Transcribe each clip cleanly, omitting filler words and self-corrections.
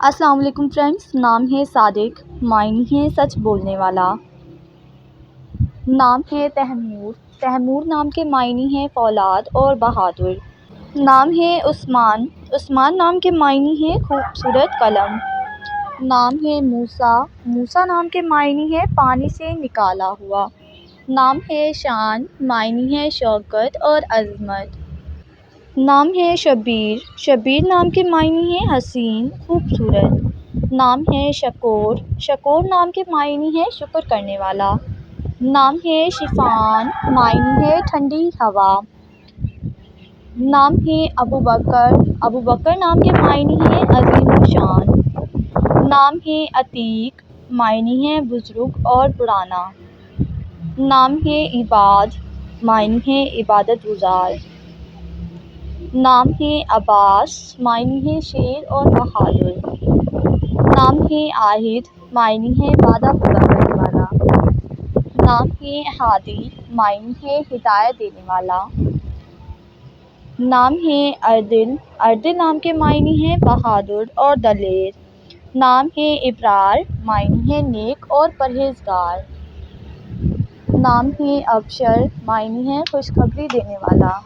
السلام علیکم فرینڈس، نام ہے صادق، معنی ہے سچ بولنے والا۔ نام ہے تیمور، تیمور نام کے معنی ہیں فولاد اور بہادر۔ نام ہے عثمان، عثمان نام کے معنی ہیں خوبصورت قلم۔ نام ہے موسیٰ، موسیٰ نام کے معنی ہیں پانی سے نکالا ہوا۔ نام ہے شان، معنی ہے شوکت اور عظمت۔ نام ہے شبیر، شبیر نام کے معنی ہیں حسین، خوبصورت۔ نام ہے شکور، شکور نام کے معنی ہیں شکر کرنے والا۔ نام ہے شفان، معنی ہے ٹھنڈی ہوا۔ نام ہے ابوبکر، ابوبکر نام کے معنی ہیں عظیم الشان۔ نام ہے عتیق، معنی ہے بزرگ اور پرانا۔ نام ہے عباد، معنی ہے عبادت گزار۔ نام ہے عباس، معنی ہے شیر اور بہادر۔ نام ہے عاہد، معنی ہے وعدہ پورا کرنے والا۔ نام ہے ہادی، معنی ہے ہدایت دینے والا۔ نام ہے اردل، اردل نام کے معنی ہیں بہادر اور دلیر۔ نام ہے ابرار، معنی ہے نیک اور پرہیزگار۔ نام ہے ابشر، معنی ہے خوشخبری دینے والا۔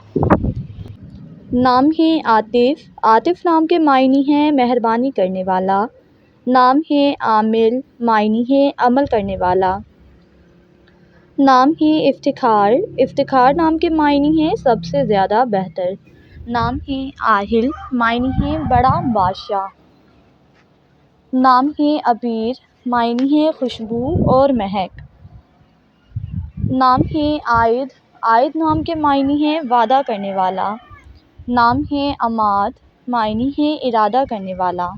نام ہے عاطف، عاطف نام کے معنی ہیں مہربانی کرنے والا۔ نام ہے عامل، معنی ہے عمل کرنے والا۔ نام ہے افتخار، افتخار نام کے معنی ہیں سب سے زیادہ بہتر۔ نام ہے عاہل، معنی ہے بڑا بادشاہ۔ نام ہے عبیر، معنی ہے خوشبو اور مہک۔ نام ہے عائد، عائد نام کے معنی ہیں وعدہ کرنے والا۔ نام ہے عماد، معنی ہے ارادہ کرنے والا۔